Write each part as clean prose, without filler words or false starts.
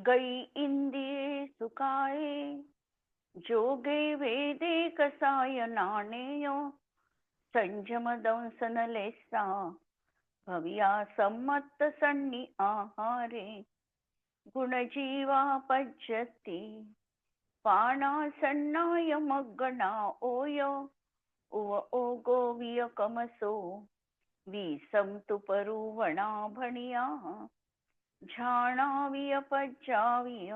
गई इंदिये सुखाए, जोगे वेदे कसाय नाणेय, संयम दंसन लेसा, भविया सम्मत सन्नी आहारे, गुणजीवा पज्यती, पाणा सन्नाय मग्गना ओय, उव ओगो वियकमसो, विसंतु परुवणा भणिया, झाणाविय पज्जाविय,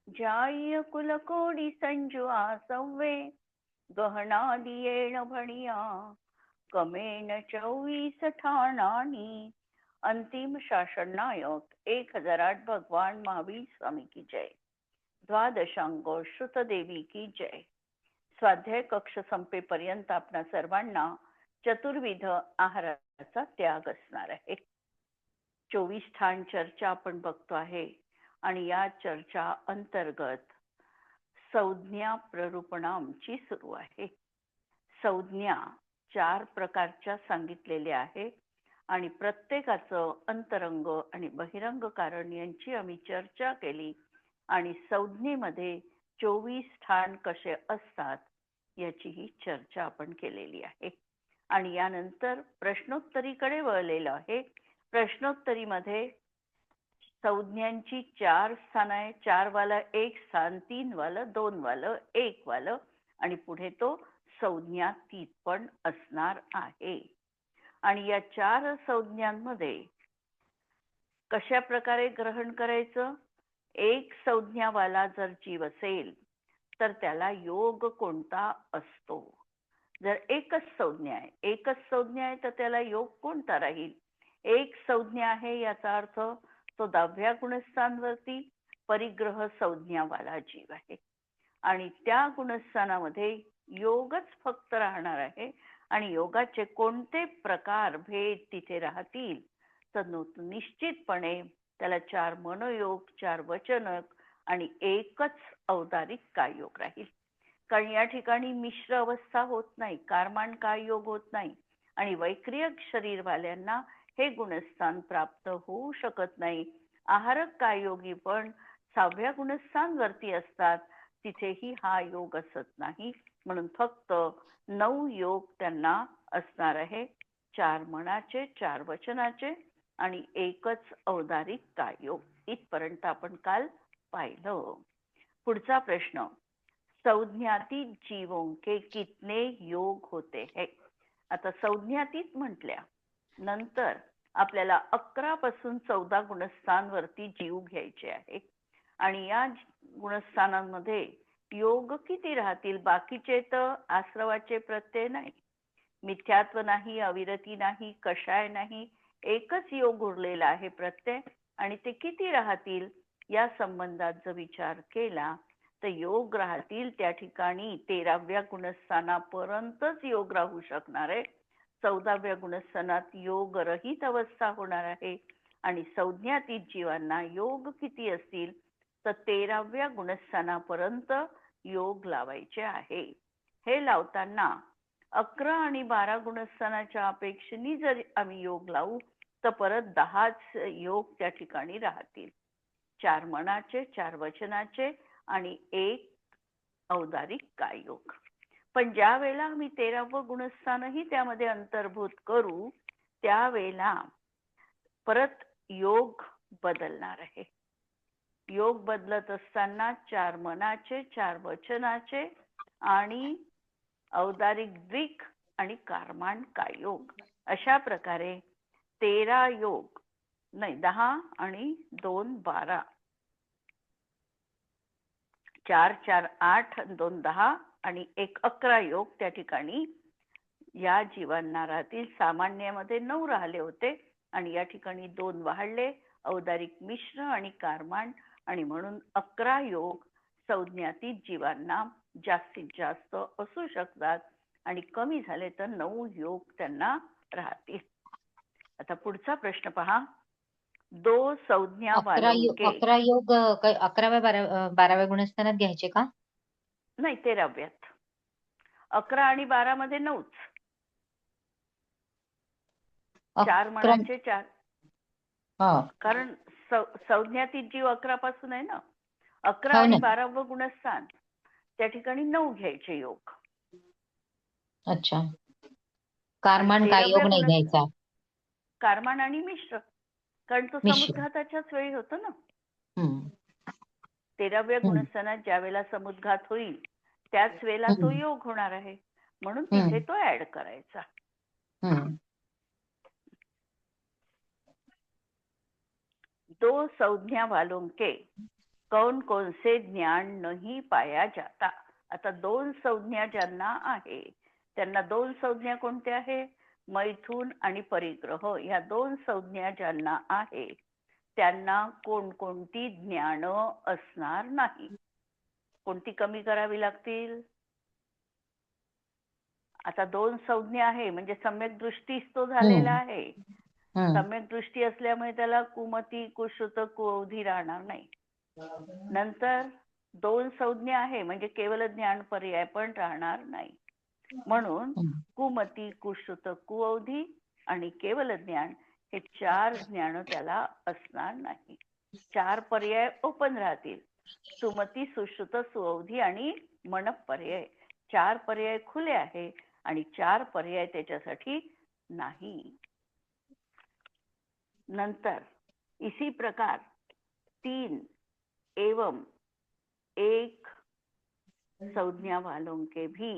जाय कुलकोडी संजू आसव्वे, गहनादियेण भणिया, कमेन 24 ठाणानी. अंतिम शासन नायक 1008 भगवान महावीर स्वामी की जय. द्वादशांग श्रुतदेवी की जय. स्वाध्याय कक्ष संपेपर्यंत आपणा सर्वांना चतुर्विध आहाराचा त्याग असणार आहे. 24 ठाण चर्चा आपण बघतो आहे आणि या चर्चा अंतर्गत संज्ञा प्ररूपणामची सुरू आहे. संज्ञा 4 प्रकारच्या सांगितलेल्या आहे आणि प्रत्येकाचं अंतरंग आणि बहिरंग कारण यांची आम्ही चर्चा केली आणि संज्ञेमध्ये 24 ठाण कसे असतात याची ही चर्चा आपण केलेली आहे. आणि यानंतर प्रश्नोत्तरीकडे वळलेलो आहे. प्रश्नोत्तरीमध्ये संज्ञांची 4 स्थान आहे. 4 वाला 1 स्थान, 3 वाला, 2 वाला, 1 वाला आणि पुढे तो संज्ञातीत पण असणार आहे. आणि या 4 संज्ञांमध्ये कशा प्रकारे ग्रहण करायचं. एक संज्ञावाला जर जीव असेल तर त्याला योग कोणता असतो. जर एकच संज्ञा आहे तर त्याला योग कोणता राहील. एक संज्ञा आहे याचा अर्थ तो 10व्या गुणस्थानवरती परिग्रह संज्ञावाला जीव आहे आणि त्या गुणस्थानामध्ये योगच फक्त राहणार आहे. आणि योगाचे कोणते प्रकार भेद तिथे राहतील तर निश्चितपणे त्याला 4 मनोयोग, 4 वचनक आणि एकच औदारिक काय योग राहील. कारण या ठिकाणी मिश्र अवस्था होत नाही, कारमान काय योग होत नाही आणि वैक्रियक शरीरवाल्यांना हे गुणस्थान प्राप्त होऊ शकत नाही. आहारक काय योगी पण 6व्या गुणस्थानवरती असतात, तिथेही हा योग असत नाही. म्हणून फक्त 9 योग त्यांना असणार आहे. 4 मनाचे, 4 वचनाचे आणि एकच औदारिक काय योग. इथपर्यंत आपण काल पाहिलं. पुढचा प्रश्न, संज्ञातीत जीवों के कितने योग होते हैं. आता संज्ञातीत म्हटल्या नंतर आपल्याला 11 पासून 14 गुणस्थानवरती जीव घ्यायचे आहे आणि या गुणस्थानांमध्ये योग किती राहतील. बाकीचे तर आश्रवाचे प्रत्यय नाही, मिथ्यात्व नाही, अविरती नाही, कषाय नाही, एकच योग उरलेला आहे प्रत्यय. आणि ते किती राहतील या संबंधात जर विचार केला तर योग राहतील त्या ठिकाणी 13व्या गुणस्थानापर्यंतच योग राहू शकणार आहे. 14व्या गुणस्थानात योग रहित अवस्था होणार आहे आणि संज्ञातीत जीवांना योग किती असतील तर 13व्या गुणस्थानापर्यंत योग लावायचे आहे. हे लावताना 11 आणि 12 गुणस्थानाच्या अपेक्षेने जर आम्ही योग लावू तर परत 10च योग त्या ठिकाणी राहतील. 4 मनाचे, 4 वचनाचे आणि 1 औदारिक काय योग. पण ज्या वेळेला आम्ही 13वं गुणस्थानही त्यामध्ये अंतर्भूत करू त्यावेळेला परत योग बदलणार आहे. योग बदलत असताना 4 मनाचे, 4 वचनाचे आणि औदारिक द्विक आणि कारमान काय योग अशा प्रकारे 13 योग नाही 10 आणि 2 12 4 4 8 2 10 आणि 1 11 योग त्या ठिकाणी या जीवांना राहतील. सामान्यामध्ये 9 राहिले होते आणि या ठिकाणी 2 वाढले, औदारिक मिश्र आणि कारमान आणि म्हणून 11 योग संज्ञातीत जीवांना जास्तीत जास्त असू शकतात आणि कमी झाले तर 9 योग त्यांना राहतील. आता पुढचा प्रश्न पहा. 2 संज्ञा वालों के 11 योग 11व्या 12व्या गुणस्थानात घ्यायचे का. नाही 13व्यात. 11 आणि 12 मध्ये 9च. 4 मनाचे 4 कारण संज्ञातीत जीव 11 पासून आहे ना. 11 हो आणि ना. 12वं गुणस्थान त्या ठिकाणी 9 घ्यायचे योग. अच्छा. आणि कारमान काय 13व्या योग नाही घ्यायचा. कारमान आणि मिश्र, कारण तो मिश्र. समुद्घाताच्याच वेळी होतो ना. हम्म. 13व्या हम्म. गुणस्थानात ज्या वेळेला समुद्घात होईल त्याच वेळेला तो हम्म. योग होणार आहे, म्हणून तिथे हम्म. तो ऍड करायचा. हम्म. दो संज्ञा वालों के कौन कौन से ज्ञान नहीं पाया जाता. आता 2 संज्ञा ज्यांना आहे त्यांना 2 संज्ञा कोणत्या आहे? मैथुन आणि परिग्रह. या 2 संज्ञा ज्यांना आहे त्यांना कोणकोणती ज्ञान असणार नाही. कोणती कमी करावी लागतील? आता 2 संज्ञा आहे म्हणजे सम्यक दृष्टीच तो झालेला हम्म. आहे. हम्म. सम्यक दृष्टी असल्यामुळे त्याला कुमती, कुश्रुत, कुअवधी राहणार नाही. नंतर 2 संज्ञा आहे म्हणजे केवल ज्ञान पर्याय पण राहणार नाही. म्हणून हम्म. कुमती, कुश्रुत, कुअवधी आणि केवल ज्ञान हे 4 ज्ञान त्याला असणार नाही. 4 पर्याय ओपन राहतील. सुमती, सुश्रुत, सुअवधी आणि मनप पर्याय 4 पर्याय खुले आहे आणि 4 पर्याय त्याच्यासाठी नाही. नंतर इसी प्रकार 3 एवं 1 संज्ञा वालों के भी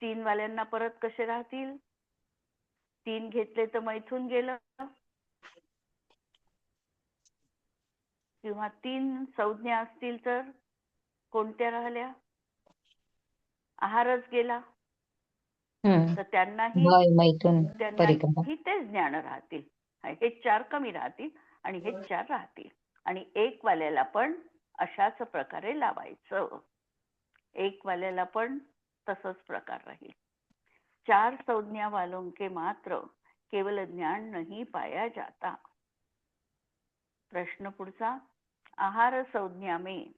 3 वाल्यांना परत कसे राहतील? 3 घेतले तर मैथून गेलं, किंवा 3 संज्ञा असतील तर कोणत्या राहिल्या? आहारच गेला. हम्म. तर त्यांनाही भय, मैथुन, परिग्रह. तेच ज्ञान राहतील. हे 4 कमी राहतील आणि हे 4 राहतील. आणि 1 वाल्याला पण अशाच प्रकारे लावायचं. 1 वाल्याला पण तसंच प्रकार राहील. 4 संज्ञा वालों के मात्र केवल ज्ञान नहीं पाया जाता. प्रश्न पुढचा. आहार संज्ञा में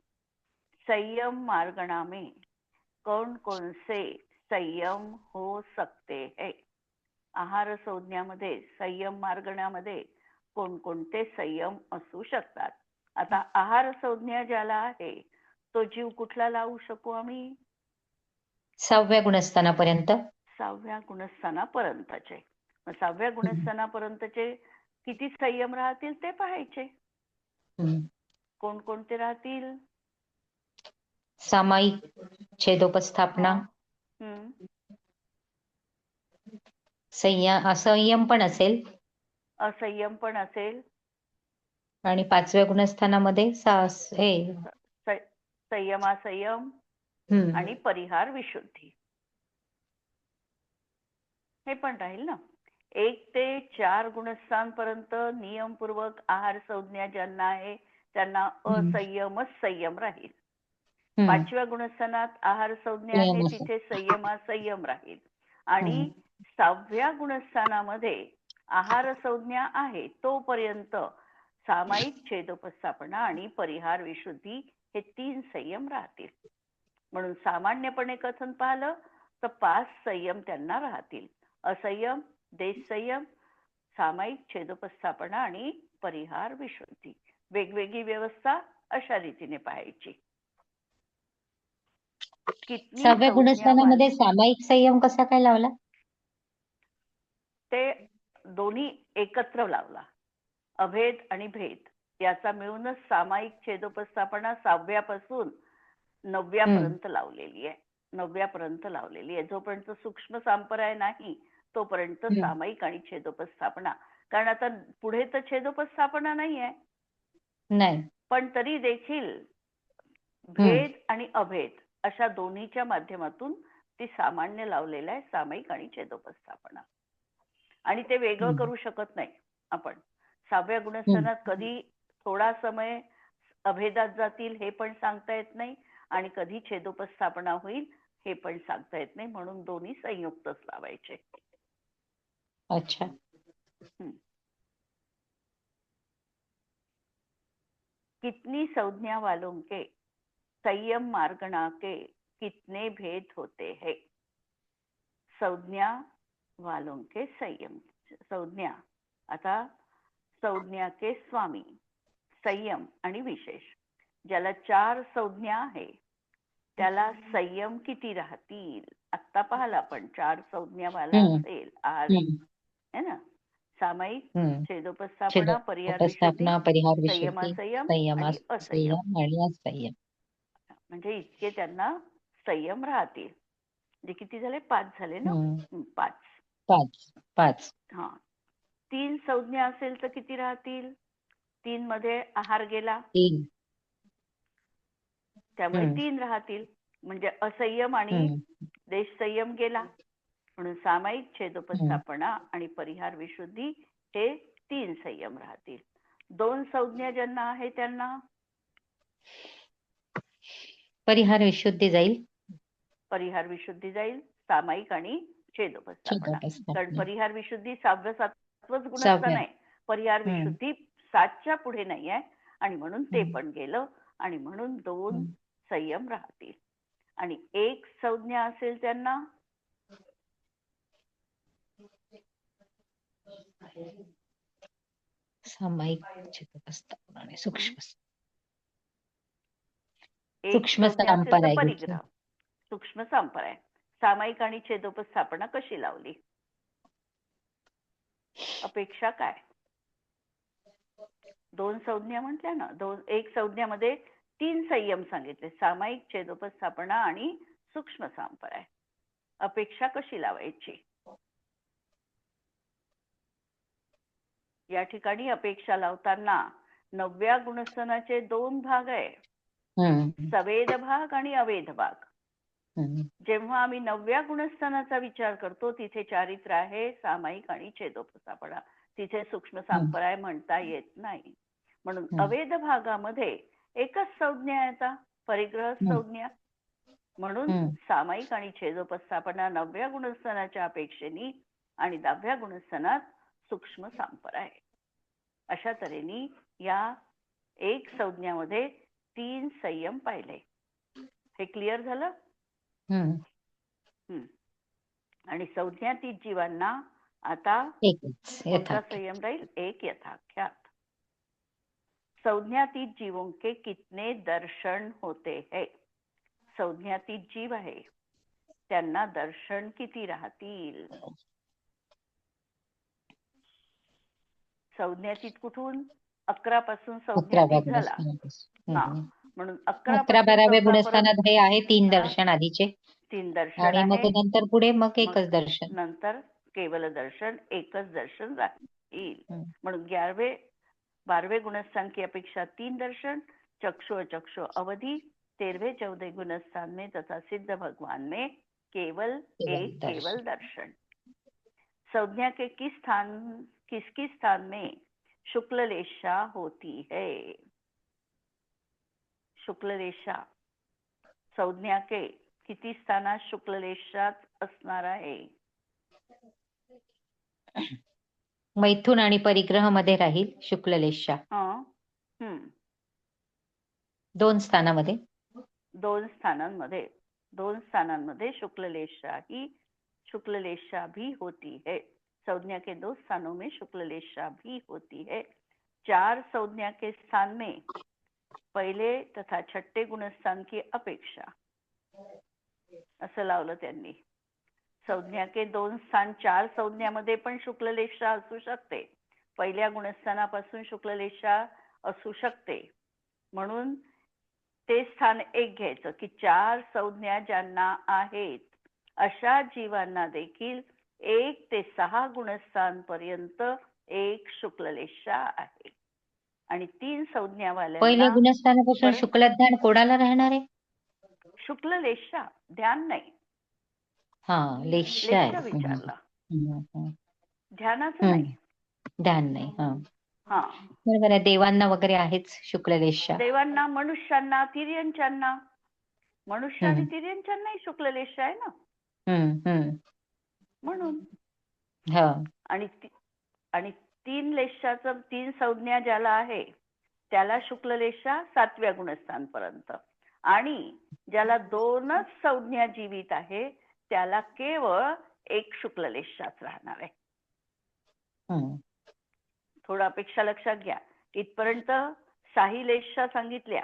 संयम मार्गणा में कौन कौन से संयम हो सकते हैं? आहार संज्ञामध्ये संयम मार्गण्यामध्ये कोणकोणते संयम असू शकतात? आता आहार संज्ञा ज्याला आहे तो जीव कुठला लावू शकू आम्ही? 6व्या गुणस्थानापर्यंत. 6व्या गुणस्थानापर्यंतचे. 6व्या गुणस्थानापर्यंतचे किती संयम राहतील ते पाहायचे. कोणकोणते राहतील? सामायिक, छेदोपस्थापना, असंयम पण असेल, असंयम पण असेल, आणि 5व्या गुणस्थानामध्ये संयमासंयम आणि परिहार विशुद्धी हे पण राहील ना. 1 ते 4 गुणस्थान पर्यंत नियमपूर्वक आहार संज्ञा ज्यांना आहे त्यांना असंयमच संयम राहील. 5व्या गुणस्थानात आहार संज्ञा आहे तिथे संयमासंयम राहील. आणि 6व्या गुणस्थानामध्ये आहार संज्ञा आहे तोपर्यंत सामायिक, छेदोपस्थापना आणि परिहार विशुद्धी हे 3 संयम राहतील. म्हणून सामान्यपणे कथन पाहिलं तर 5 संयम त्यांना राहतील. असंयम, देश संयम, सामायिक, छेदोपस्थापना आणि परिहार विशुद्धी. वेगवेगळी व्यवस्था अशा रीतीने पाहायची. 6व्या गुणस्थानामध्ये सामायिक संयम कसा काय लावला? ते दोन्ही एकत्र लावला. अभेद आणि भेद याचा मिळूनच सामायिक छेदोपस्थापना 6व्या पासून 9व्या पर्यंत लावलेली आहे. 9व्या पर्यंत लावलेली आहे. जोपर्यंत सूक्ष्म सांप्रदाय नाही तोपर्यंत सामायिक आणि छेदोपस्थापना. कारण आता पुढे तर छेदोपस्थापना नाही आहे, नाही, पण तरी देखील भेद आणि अभेद अशा दोन्हीच्या माध्यमातून ती सामान्य लावलेलं आहे सामायिक आणि छेदोपस्थापना. आणि ते वेगळं करू शकत नाही आपण. 6व्या गुणस्थानात कधी थोडा समय अभेदात जातील हे पण सांगता येत नाही आणि कधी छेदोपस्थापना होईल हे पण सांगता येत नाही. म्हणून दोन्ही संयुक्तच लावायचे. अच्छा. कितनी संज्ञा वालों के संयम मार्गणा के कितने भेद होते हैं? संज्ञा वालों के संयम. संज्ञा आता संज्ञा के स्वामी, संयम आणि विशेष. ज्याला 4 संज्ञा आहे त्याला संयम किती राहतील. आत्ता पाहिला आपण 4 संज्ञा वाला हम्म, असेल आज, हम्म, है ना. सामायिक, हम्म. छेदोपस्थापना, परिहार विशुद्धी, उपस्थापना, परिहार संयम विशुद्धी, असंयम संयम आणि असंयम. संयम आणि असंयम. म्हणजे इतके त्यांना संयम राहतील. म्हणजे किती झाले? 5 झाले ना. 5. 5 5. हा. 3 संज्ञा असेल तर किती राहतील? 3 मध्ये आहार गेला 3. त्यामुळे 3 राहतील. म्हणजे असंयम आणि देश संयम गेला म्हणून सामायिक, छेदोपस्थापना आणि परिहार विशुद्धी हे 3 संयम राहतील. 2 संज्ञा ज्यांना आहे त्यांना परिहार विशुद्धी जाईल. परिहार विशुद्धी जाईल, सामायिक आणि छेदोपस्थापना. कारण परिहार विशुद्धी 6व्या 7वंच गुणस्थान आहे. परिहार विशुद्धी 7च्या पुढे नाही आहे आणि म्हणून ते पण गेलं आणि म्हणून 2 संयम राहतील. आणि 1 संज्ञा असेल त्यांना सामायिक, छेदोपस्थापना आणि सूक्ष्म संपराय. परिग्रह. सूक्ष्म संपराय. सामायिक आणि छेदोपस्थापना कशी लावली? अपेक्षा काय? 2 संज्ञा म्हटल्या ना. 1 संज्ञामध्ये 3 संयम सांगितले, सामायिक, छेदोपस्थापना आणि सूक्ष्म संपराय. अपेक्षा कशी लावायची? या ठिकाणी अपेक्षा लावताना 9व्या गुणस्थानाचे 2 भाग आहे, सवेद भाग आणि अवेद भाग. जेव्हा आम्ही 9व्या गुणस्थानाचा विचार करतो तिथे चारित्र्य आहे, सामायिक आणि छेदोपस्थापना. तिथे सूक्ष्म संपराय म्हणता येत नाही. म्हणून अवेद भागामध्ये एकच संज्ञा येतात, परिग्रह संज्ञा. म्हणून सामायिक आणि छेदोपस्थापना 9व्या गुणस्थानाच्या अपेक्षेने आणि 10व्या गुणस्थानात सूक्ष्म संपराय. अशा तऱ्हेने या 1 संज्ञामध्ये 3 संयम पाहिले. हे क्लिअर झालं? आणि संज्ञातीत जीवांना आता कोणता संयम राहील? 1 यथाख्यात. संज्ञातीत जीवों के कितने दर्शन होते हैं? संज्ञातीत जीव आहे त्यांना दर्शन किती राहतील? संज्ञातीत कुठून? 11 पासून संज्ञातीत झाला. म्हणून 11-12व्या गुणस्थानात हे आहे 3 दर्शन आधीचे. 3 दर्शन आणि मग आहे. नंतर पुढे मग एकच दर्शन. नंतर केवल दर्शन, एकच दर्शन राहील. म्हणून 11-12वें गुणस्थान की अपेक्षा 3 दर्शन, चक्षु अचक्षु अवधि. 13वें-14वें गुणस्थान में तथा सिद्ध भगवान में केवल एक केवल दर्शन. संज्ञा के किस स्थान में शुक्ल रेषा होती है? शुक्ल रेषा संज्ञा के किती स्थानात शुक्ल रेषाच असणार आहे? मैथुन आणि परिग्रह मध्ये राहील शुक्ल रेषा. 2 स्थानामध्ये 2 स्थानांमध्ये शुक्ल रेषा भी होती है. संज्ञा के 2 स्थानों में शुक्ल रेषा भी होती है. 4 संज्ञा के स्थान में पहिले तथा 6ठे गुणस्थान की अपेक्षा असं लावलं त्यांनी. संज्ञा के 2 स्थान 4 संज्ञामध्ये पण शुक्ल रेषा असू शकते. पहिल्या गुणस्थानापासून शुक्ल रेषा असू शकते. म्हणून ते स्थान 1 घ्यायचं की 4 संज्ञा ज्यांना आहेत अशा जीवांना देखील 1 ते 6 गुणस्थान पर्यंत 1 शुक्ल रेषा आहे. आणि 3 संज्ञावाल्यांना पहिल्या गुणस्थानापासून शुक्ल ध्यान कोणाला राहणार आहे? शुक्ल रेषा, ध्यान नाही. लेषा विचारला. ध्यानाचं नाही. ध्यान नाही. बरोबर आहे. देवांना वगैरे आहेच शुक्ल रेषा. देवांना, मनुष्यांना, तिर्यंचांना. मनुष्य आणि तिर्यंचांनाही शुक्ल रेषा आहे ना. म्हणून आणि 3 रेषाचं 3 संज्ञा ज्याला आहे त्याला शुक्ल रेषा 7व्या गुणस्थान पर्यंत. आणि ज्याला 2च संज्ञा जीवित आहे त्याला केवळ 1 शुक्ल रेषाच राहणार आहे. थोडं अपेक्षा लक्षात घ्या. इथपर्यंत साही लेशा सांगितल्या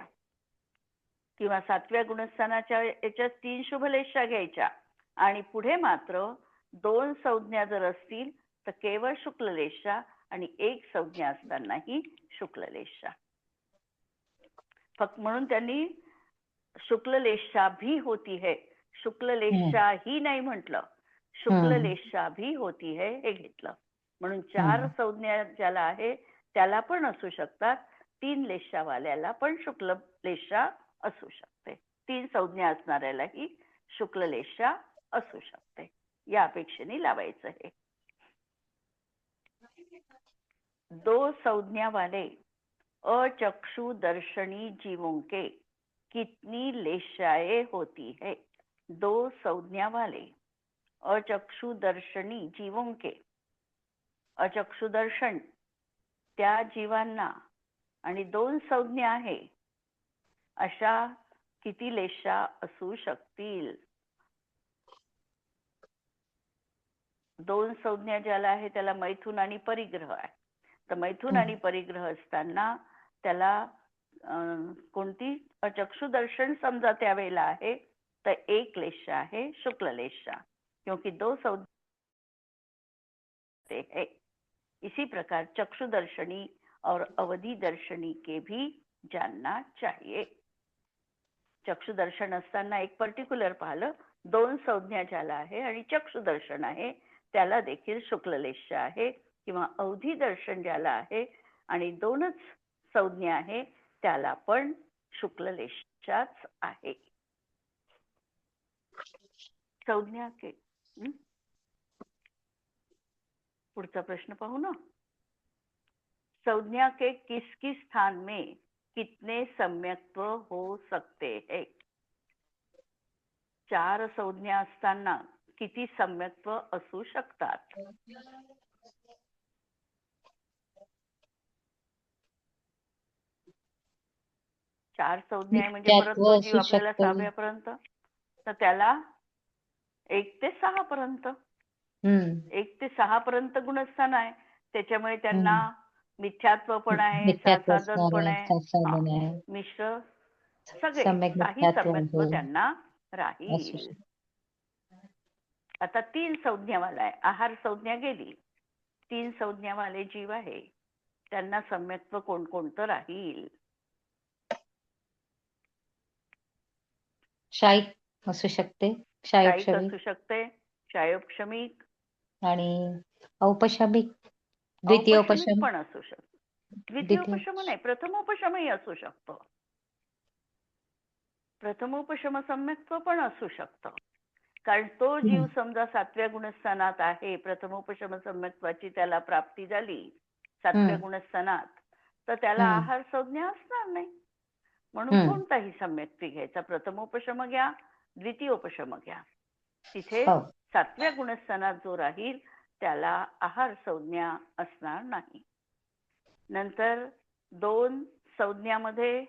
किंवा 7व्या गुणस्थानाच्या याच्यात 3 शुभ लेशा घ्यायच्या आणि पुढे मात्र 2 संज्ञा जर असतील तर केवळ शुक्ल लेशा आणि 1 संज्ञा असतानाही शुक्ल लेशा. फक्त म्हणून त्यांनी शुक्ल लेशा भी होती है, शुक्ल लेशा ही नाही म्हटलं, शुक्ल लेशा भी होती है हे घेतलं. म्हणून 4 संज्ञा ज्याला आहे त्याला पण असू शकतात, 3 लेशावाल्याला पण शुक्ल लेशा असू शकते, 3 संज्ञा असणाऱ्यालाही शुक्ल लेशा असू शकते. या अपेक्षेने लावायचं हे. 2 संज्ञा वाले अचक्षु दर्शनी जीवों के कितनी लेशाएं होती है. 2 संज्ञा वाले अचक्षु दर्शनी जीवों के, अचक्षु दर्शन त्या जीवांना आणि 2 संज्ञा आहे अशा किती लेशा असू शकतील. 2 संज्ञा ज्याला आहे त्याला मैथुन आणि परिग्रह आहे. तर मैथुन आणि परिग्रह असताना त्याला कोणती अचक्षु दर्शन समजा त्यावेळेला आहे तर 1 लेशा आहे शुक्ल लेशा, क्योंकि 2 संज्ञा है. इसी प्रकार चक्षु दर्शनी और अवधि दर्शनी के भी जानना चाहिए. चक्षु दर्शन असताना एक पर्टिक्युलर पाहिलं, 2 संज्ञा ज्याला आहे आणि चक्षु दर्शन आहे त्याला देखील शुक्ल लेशा आहे, किंवा अवधी दर्शन ज्याला आहे आणि 2च संज्ञा आहे त्याला पण शुक्ल लेशाच आहे. संज्ञा के पुढचा प्रश्न पाहू ना. संज्ञा के किस किस स्थान में कितने सम्यक्त्व हो सकते हैं. 4 संज्ञा असताना किती सम्यक्त्व असू शकतात. चार संज्ञा आहे म्हणजे परत तो जीव आपल्याला 6व्यापर्यंत, तर त्याला 1 ते 6 पर्यंत 1 ते 6 पर्यंत गुणस्थान आहे. त्याच्यामुळे त्यांना मिथ्यात्व पण आहे, साधन पण आहे, मिश्र सगळे काही सम्यक्त्व त्यांना राहील. आता 3 संज्ञावाला आहे, आहार संज्ञा गेली, 3 संज्ञावाले जीव आहे त्यांना सम्यक्त्व कोणकोणतं राहील. शाईक असू शकते, शाईक असू शकते, शायोपशमिक आणि औपशमिक, द्वितीयोपशम पण असू शकतो. द्वितीयोपशम नाही, प्रथमोपशमही असू शकतो. प्रथमोपशम सम्यक्त्व पण असू शकतं. कारण तो जीव समजा 7व्या गुणस्थानात आहे, प्रथमोपशम सम्यक्त्वाची त्याला प्राप्ती झाली 7व्या गुणस्थानात, तर त्याला आहार संज्ञा असणार नाही. म्हणून कोणताही सम्यक्ती घ्यायचा, प्रथमोपशम घ्या, द्वितीयोपशम घ्या, तिथे 7व्या गुणस्थानात जो राहील त्याला आहार संज्ञा असणार नाही. नंतर 2 संज्ञामध्ये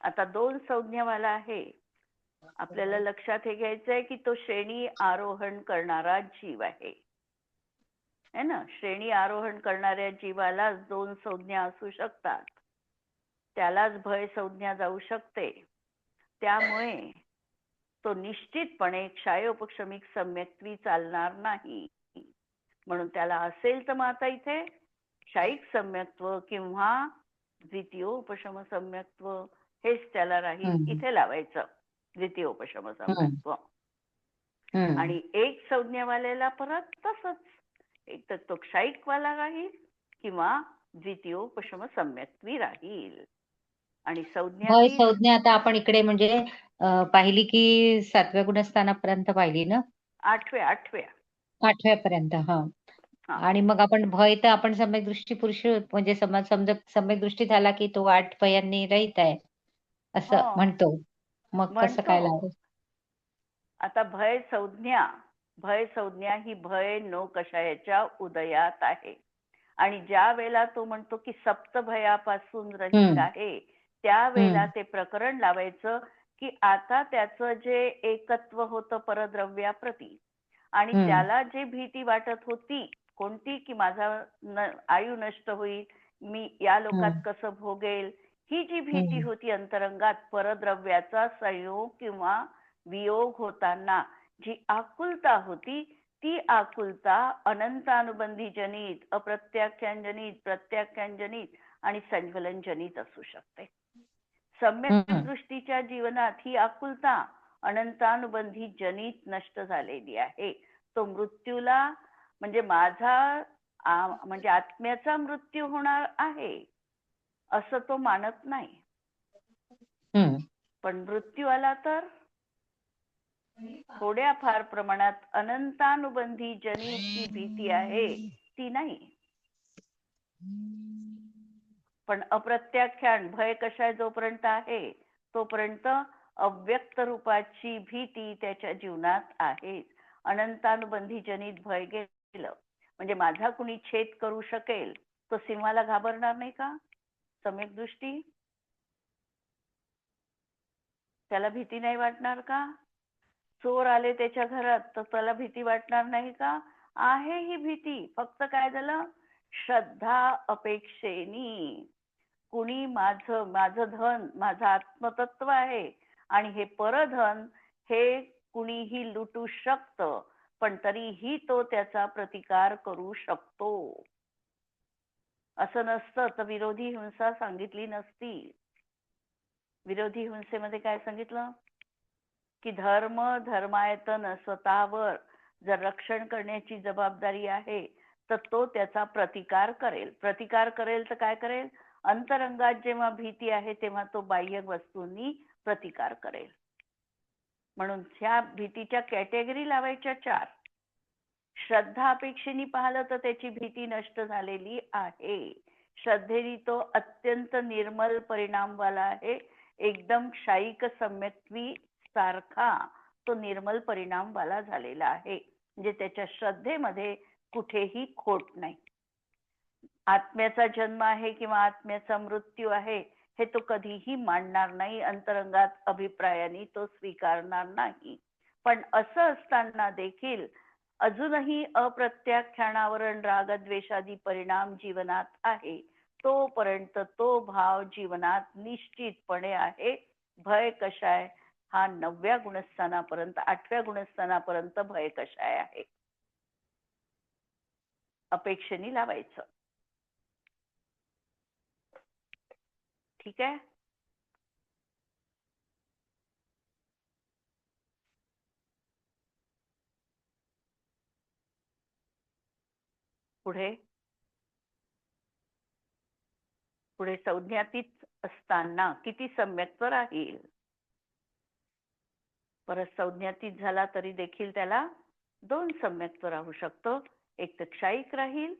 आता 2 संज्ञावाला आहे, आपल्याला लक्षात हे घ्यायचं आहे की तो श्रेणी आरोहण करणारा जीव आहे है ना. श्रेणी आरोहण करणाऱ्या जीवाला 2 संज्ञा असू शकतात, त्यालाच भय संज्ञा जाऊ शकते. त्यामुळे तो निश्चितपणे क्षयोपशमिक सम्यक्त्वी चालणार नाही. म्हणून त्याला असेल तर मग आता इथे क्षयिक सम्यक्त्व किंवा द्वितीयोपशम सम्यक्त्व हेच त्याला राहील, इथे लावायचं द्वितीयोपशम सम्यक्त्व. आणि 1 संज्ञावाल्याला परत तसंच, एक तर तो क्षयिकवाला राहील किंवा द्वितीयोपशम सम्यक्त्वी राहील. आणि संज्ञा आता आपण इकडे म्हणजे पाहिली की 7व्या गुणस्थानापर्यंत पाहिली ना, 8व्या पर्यंत. आणि मग आपण भय तर आपण सम्यक दृष्टी पुरुष म्हणजे समजा सम्यक दृष्टी झाला की तो 8 भयांनी रहित आहे असं म्हणतो. मग कसं काय लावायचं. आता भय संज्ञा ही भय नो कषायाच्या उदयात आहे, आणि ज्या वेळेला तो म्हणतो की सप्त भयापासून रहित आहे त्यावेळेला ते प्रकरण लावायचं की आता त्याचं जे एकत्व होतं परद्रव्याप्रती, आणि त्याला जे भीती वाटत होती कोणती, की माझा आयु नष्ट होईल, मी या लोकात कसं भोगेल, ही जी भीती होती अंतरंगात, परद्रव्याचा संयोग किंवा वियोग होताना जी आकुलता होती, ती आकुलता अनंतानुबंधी जनित, अप्रत्याख्यानजनित, प्रत्याख्यानजनित आणि संज्वलनजनित असू शकते. सम्यक दृष्टीच्या जीवनात ही आकुलता अनंतानुबंधी जनित नष्ट झालेली आहे. तो मृत्यूला म्हणजे माझा म्हणजे आत्म्याचा मृत्यू होणार आहे असं तो मानत नाही. पण मृत्यू आला तर थोड्या फार प्रमाणात अनंतानुबंधी जनित ही भीती आहे, ती नाही. पण अप्रत्याख्यान भय कशा जोपर्यंत आहे तोपर्यंत अव्यक्त रूपाची भीती त्याच्या जीवनात आहे. अनंतानुबंधी जनित भय गेलं म्हणजे माझा कुणी छेद करू शकेल, तो सिंहाला घाबरणार नाही का? सम्यक दृष्टी त्याला भीती नाही वाटणार का? चोर आले त्याच्या घरात तर त्याला भीती वाटणार नाही का? आहे ही भीती, फक्त काय झालं, श्रद्धा अपेक्षेनी. कुणी माझं धन, माझं आत्मतत्व आहे आणि हे परधन हे कुणीही लुटू शकतं, पण तरीही तो त्याचा प्रतिकार करू शकतो. असं नसतं तर विरोधी हिंसा सांगितली नसती. विरोधी हिंसेमध्ये काय सांगितलं, की धर्मायतन स्वतःवर जर रक्षण करण्याची जबाबदारी आहे तर तो त्याचा प्रतिकार करेल. प्रतिकार करेल तर काय करेल, अंतरंगात जेव्हा भीती आहे तेव्हा तो बाह्य वस्तूंनी प्रतिकार करेल. म्हणून ह्या भीतीच्या कॅटेगरी लावायच्या 4. श्रद्धा अपेक्षेने पाहिलं तर त्याची भीती नष्ट झालेली आहे. श्रद्धेने तो अत्यंत निर्मल परिणामवाला आहे. एकदम शाईक सम्यक्त्वी सारखा तो निर्मल परिणामवाला झालेला आहे. म्हणजे त्याच्या श्रद्धेमध्ये कुठेही खोट नाही. आत्म्याचा जन्म आहे किंवा आत्म्याचा मृत्यू आहे हे तो कधीही मानणार नाही. अंतरंगात अभिप्रायाने तो स्वीकारणार नाही. पण असं असताना देखील अजूनही अप्रत्याख्यानावरण रागद्वेषादी परिणाम जीवनात आहे तोपर्यंत तो भाव जीवनात निश्चितपणे आहे. भय कशाय हा 9व्या गुणस्थानापर्यंत 8व्या गुणस्थानापर्यंत भय कशाय आहे. अपेक्षेने लावायचं. ठीक आहे. पुढे संज्ञातीत असताना किती सम्यक्त्व राहील. परत संज्ञातीत झाला तरी देखील त्याला 2 सम्यक्त्व राहू शकतो. एक तर क्षयिक राहील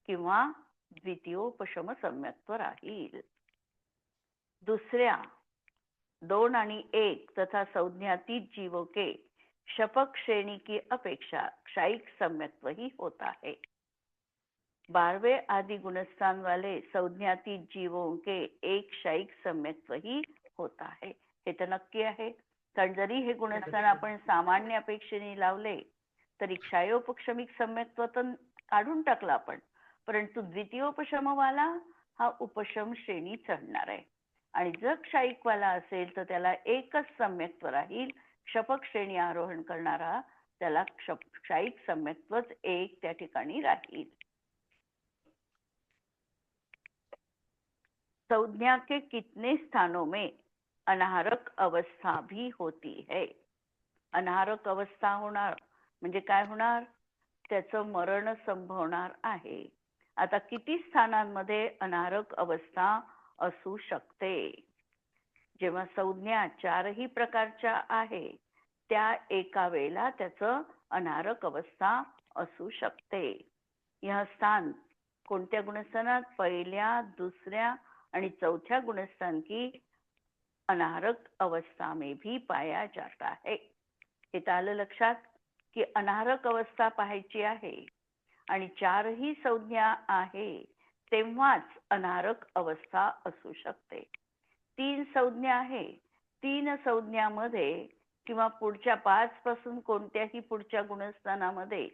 किंवा द्वितीयोपशम सम्यक्त्व राहील. दुसऱ्या 2 आणि 1 तथा संज्ञातीत जीवों के शपक श्रेणी की अपेक्षा क्षयिक सम्यक्त्व ही होता है. 12वें आदि गुणस्थान वाले संज्ञातीत जीवों के एक क्षयिक सम्यक्त्व ही होता है. हे तर नक्की आहे. कारण जरी हे गुणस्थान आपण सामान्य अपेक्षेने लावले तरी क्षयोपशमिक सम्यक्त्व तर काढून टाकला आपण, परंतु द्वितीयोपशमवाला हा उपशम श्रेणी चढणार आहे. आणि जर क्षयिकवाला असेल तर त्याला एकच सम्यक्त्व राहील. क्षपक श्रेणी आरोहण करणारा त्याला क्षयिक सम्यक्त्वच एक त्या ठिकाणी राहील. संज्ञा के कितने स्थानों में अनाहरक अवस्था भी होती है. अनाहरक अवस्था होणार म्हणजे काय होणार, त्याचं मरण संभवणार आहे. आता किती स्थानांमध्ये अनाहरक अवस्था असू शकते. जेव्हा संज्ञा 4ही प्रकारच्या आहे त्या एका वेळेला त्याचं अनाहरक अवस्था असू शकते. यह स्थान कोणत्या गुणस्थानात, 1ल्या 2ऱ्या आणि 4थ्या गुणस्थान की अनाहरक अवस्था में भी पाया जाता है. हे आलं लक्षात की अनाहरक अवस्था पाहायची आहे आणि 4ही संज्ञा आहे तेव्हाच अनाहरक अवस्था असू शकते. 3 संज्ञा आहे, 3 संज्ञामध्ये किंवा पुढच्या 5 पासून कोणत्याही पुढच्या गुणस्थानामध्ये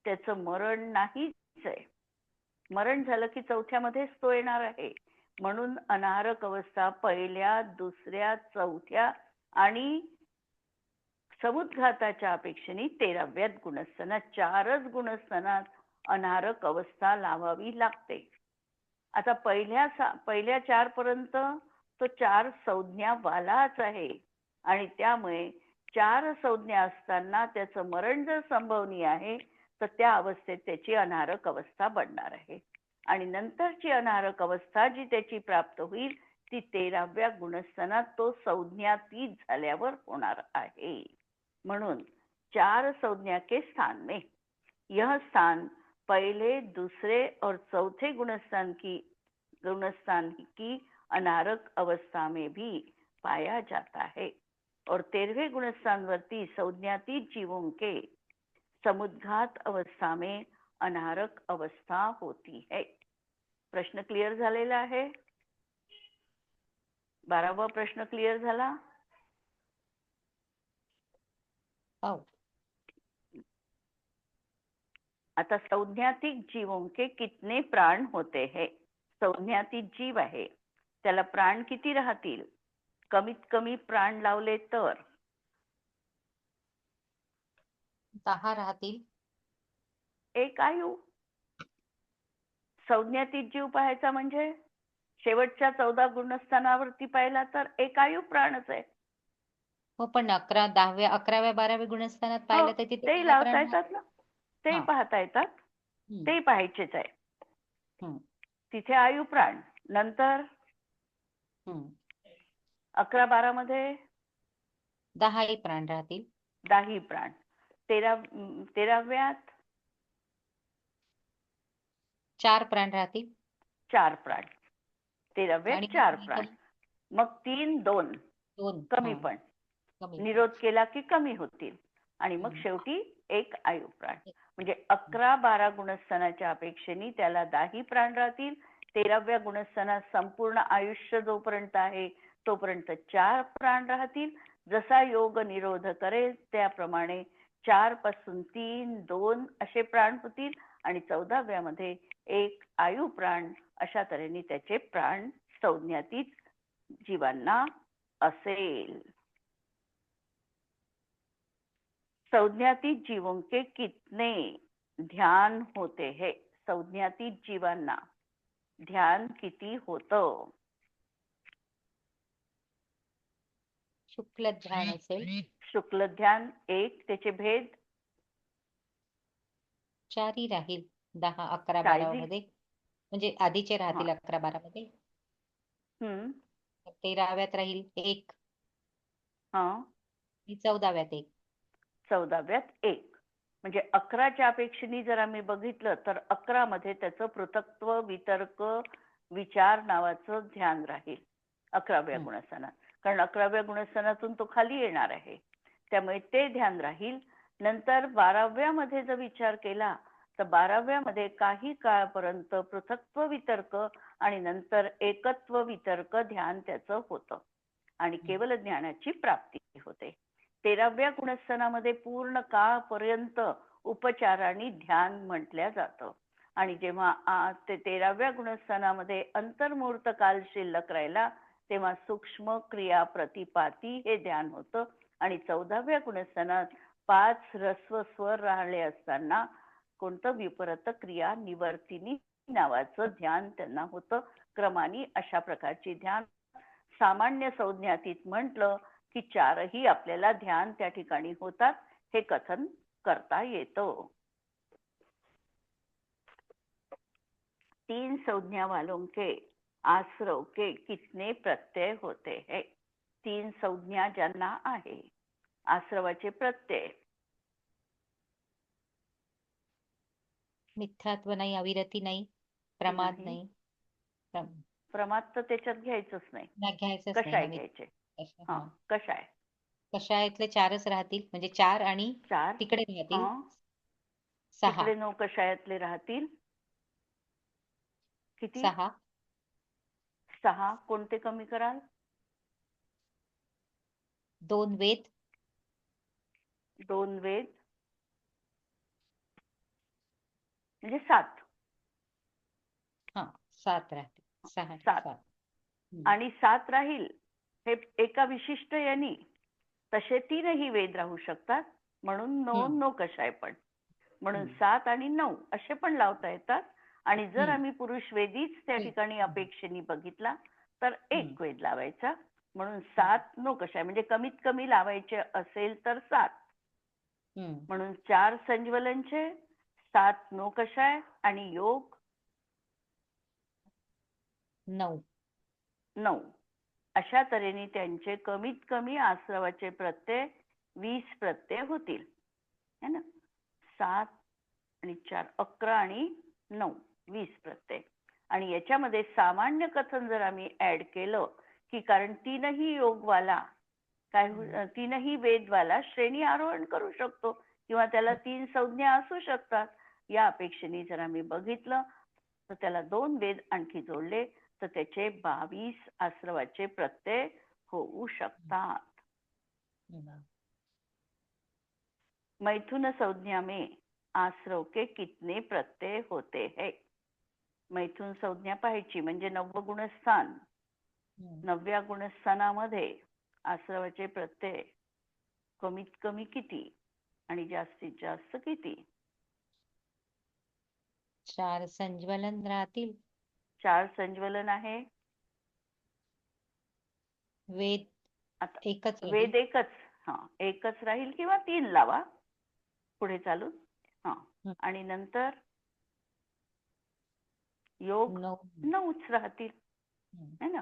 त्याचं मरण नाहीच आहे. मरण झालं की चौथ्यामध्येच तो येणार आहे. म्हणून अनाहरक अवस्था पहिल्या, दुसऱ्या, चौथ्या आणि समुद्घाताच्या अपेक्षेने 13व्या गुणस्थानात, 4च गुणस्थानात अनाहरक अवस्था लावावी लागते. आता पहिल्या 4 पर्यंत तो 4 संज्ञा वालाच आहे आणि त्यामुळे 4 संज्ञा असताना त्याचं मरण जर संभवनीय आहे तर त्या अवस्थेत त्याची अनाहरक अवस्था बनणार आहे. आणि नंतरची अनाहरक अवस्था जी त्याची प्राप्त होईल ती 13व्या गुणस्थानात तो संज्ञातीत झाल्यावर होणार आहे. म्हणून 4 संज्ञा के स्थान में यह स्थान पहले, दूसरे और चौथे गुणस्थान की अनाहरक अवस्था में भी पाया जाता है और 13वें गुणस्थान वर्ती संज्ञातीत जीवों के समुद्घात अवस्था में अनाहरक अवस्था होती है. प्रश्न क्लिअर झालेला आहे? 12वा प्रश्न क्लिअर झाला? हो. आता संज्ञातिक जीवों के कितने प्राण होते हैं? संज्ञातीत जीव आहे त्याला प्राण किती राहतील? कमीत कमी प्राण लावले तर 10 राहतील. एक आयु. संज्ञातीत जीव पाहायचा म्हणजे शेवटच्या 14 गुणस्थानावरती पाहिला तर एक आयु प्राणच आहे. हो, पण 10व्या 11व्या 12व्या गुणस्थानात पाहिलं तर तिथे ते लावता येतात ना, ते पाहता येतात, ते पाहायचेच आहे. तिथे आयु प्राण. नंतर 11-12 मध्ये 10 प्राण राहतील. 10 प्राण. 13व्यात 4 प्राण राहतील. 4 प्राण. 13व्यात 4 प्राण. मग 3-2 कमी पण निरोध केला की कमी होतील आणि मग शेवटी एक आयु प्राण. म्हणजे 11-12 गुणस्थानाच्या अपेक्षेने त्याला 10 प्राण राहतील. 13व्या गुणस्थानात संपूर्ण आयुष्य जोपर्यंत आहे तोपर्यंत 4 प्राण राहतील. जसा योग निरोध करेल त्याप्रमाणे 4 पासून 3-2 असे प्राण होतील आणि 14व्या मध्ये एक आयु प्राण. अशा तऱ्हेने त्याचे प्राण संज्ञातीत जीवांना असेल. संज्ञातीत जीवों के कितने ध्यान होते हैं? संज्ञातीत जीवांना ध्यान किती होतं? शुक्ल ध्यान असेल. शुक्ल ध्यान 1. त्याचे भेद 4 राहील 10, 11, 12 मध्ये. म्हणजे आधीचे राहतील 11-12 मध्ये. 13व्यात राहील 1. 14व्यात 1. 14व्यात 1. म्हणजे 11च्या अपेक्षेने जर आम्ही बघितलं तर 11 मध्ये त्याचं पृथक्त्व, वितर्क, विचार नावाचं ध्यान राहील 11व्या गुणस्थानात. कारण 11व्या गुणस्थानातून तो खाली येणार आहे त्यामुळे ते ध्यान राहील. नंतर 12व्या मध्ये जर विचार केला तर 12व्या मध्ये काही काळापर्यंत पृथक्त्व, वितर्क आणि नंतर एकत्व, वितर्क ध्यान त्याचं होतं आणि केवळ ज्ञानाची प्राप्ती होते. 13व्या गुणस्थानामध्ये पूर्ण काळपर्यंत उपचाराने ध्यान म्हटल्या जातं आणि जेव्हा ते 13व्या गुणस्थानामध्ये अंतर्मुहूर्त काल शिल्लक राहिला तेव्हा सूक्ष्म क्रिया प्रतिपाती हे ध्यान होतं आणि 14व्या गुणस्थानात 5 ह्रस्व स्वर राहिले असताना कोणतं विपरीत क्रिया निवर्तिनी नावाचं ध्यान त्यांना होतं. क्रमाने अशा प्रकारची ध्यान सामान्य संज्ञातीत म्हटलं की 4ही आपल्याला ध्यान त्या ठिकाणी होतात हे कथन करता येतं. 3 संज्ञा वालों के आश्रव के कितने प्रत्यय होते हैं? 3 संज्ञा ज्यांना आहे आश्रवाचे प्रत्यय. मिथ्यात्व नाही, अविरती नाही, प्रमाद नाही. प्रमाद तर त्याच्यात घ्यायचंच नाही. घ्यायचंच कशाय नाही. घ्यायचे? कशाय? कशायातले 4च राहतील. म्हणजे 4 आणि 4 तिकडे राहतील 6. तिकडे 9 कशायातले राहतील किती? 6. कोणते कमी कराल? 2 वेद 2 वेद म्हणजे 7. हा 7 राहते. 6 7 7. आणि 7 राहील हे एका विशिष्ट यानी. तसे 3ही वेद राहू शकतात म्हणून नो कशाय पण. म्हणून 7 आणि 9 असे पण लावता येतात. आणि जर आम्ही पुरुष वेदीच त्या ठिकाणी अपेक्षेने बघितला तर 1 वेद लावायचा. म्हणून 7 नो कशाय म्हणजे कमीत कमी लावायचे असेल तर 7. म्हणून 4 संज्वलनचे, 7 नो कशाय आणि योग 9. अशा तऱ्हेने त्यांचे कमीत कमी आश्रवाचे प्रत्यय 20 प्रत्यय होतील है ना. 7 आणि 4 11 आणि 9 20 प्रत्यय. आणि याच्यामध्ये सामान्य कथन जर आम्ही ऍड केलं की कारण 3ही योगवाला तीनही वेदवाला श्रेणी आरोहण करू शकतो किंवा त्याला 3 संज्ञा असू शकतात. या अपेक्षेने जर आम्ही बघितलं तर त्याला 2 वेद आणखी जोडले तर त्याचे 22 आश्रवाचे प्रत्यय होऊ शकतात. मैथुन संज्ञा में आश्रव के कितने प्रत्यय होते हैं. मैथुन संज्ञा पाहायची म्हणजे 9व गुणस्थान. 9व्या गुणस्थानामध्ये आश्रवाचे प्रत्यय कमीत कमी किती आणि जास्तीत जास्त किती. 4 संज्वलन राहतील. 4 संज्वलन आहे. वेद एकच राहील. वेद एकच. एकच राहील किंवा 3 लावा पुढे चालून. आणि नंतर योग 9च राहतील है ना.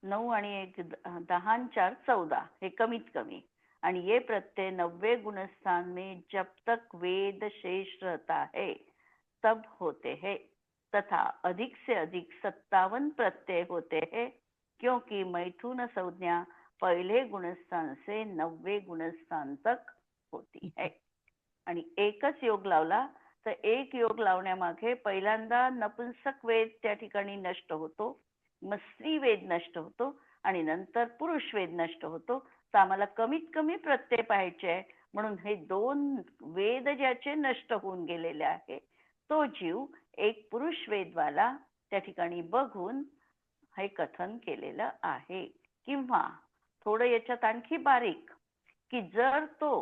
9 आणि 1 10 आणि 4 14 हे कमीत कमी. आणि ये प्रत्यय 9वें गुणस्थान में जब तक वेद शेष रहता है तब होते हैं तथा अधिक से अधिक 57 प्रत्यय होते हैं क्योंकि मैथुन संज्ञा पहले गुणस्थान से 9वें गुणस्थान तक होती है. आणि एकच योग लावला तर एक योग लावण्यामागे पहिल्यांदा नपुंसक वेद त्या ठिकाणी नष्ट होतो, मग स्त्री वेद नष्ट होतो आणि नंतर पुरुष वेद नष्ट होतो. तर आम्हाला कमीत कमी प्रत्यय पाहायचे आहे म्हणून हे 2 वेद ज्याचे नष्ट होऊन गेलेले आहे तो जीव एक पुरुष वेदवाला त्या ठिकाणी बघून हे कथन केलेलं आहे. किंवा थोडं याच्यात आणखी बारीक की जर तो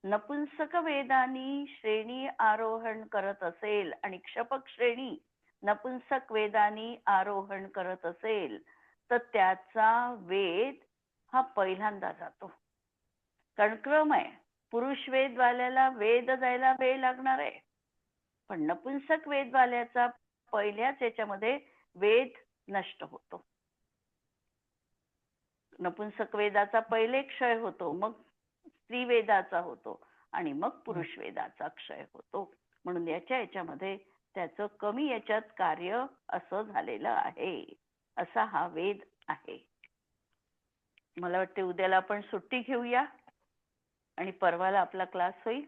नपुंसक वेदानी श्रेणी आरोहण करत असेल आणि क्षपक श्रेणी नपुंसक वेदानी आरोहण करत असेल तर त्याचा वेद हा पहिल्यांदा जातो. कारण क्रम आहे. पुरुष वेदवाल्याला वेद जायला वेळ लागणार आहे पण नपुंसक वेदवाल्याचा पहिल्याच याच्यामध्ये वेद नष्ट होतो. नपुंसक वेदाचा पहिले क्षय होतो, मग स्त्री वेदाचा होतो आणि मग पुरुष वेदाचा क्षय होतो. म्हणून याच्यामध्ये त्याचं कमी याच्यात कार्य असं झालेलं आहे. असा हा वेद आहे. मला वाटते उद्याला आपण सुट्टी घेऊया आणि परवाला आपला क्लास होईल.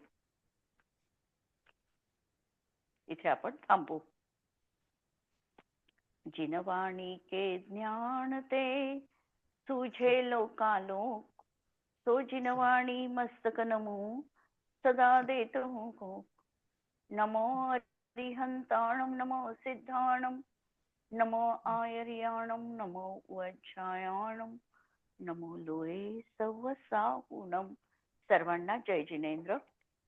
इथे आपण थांबू. जिनवाणी के ज्ञान ते तुझे लोकालोक तो जिनवाणी मस्तक नमो सदा देत हो. नमो अरिहंताणम नमो सिद्धाणम नमो आयर्याणम नमो वज्रायाणम नमो लोये सवसाहुणम. सर्वांना जय जिनेंद्र.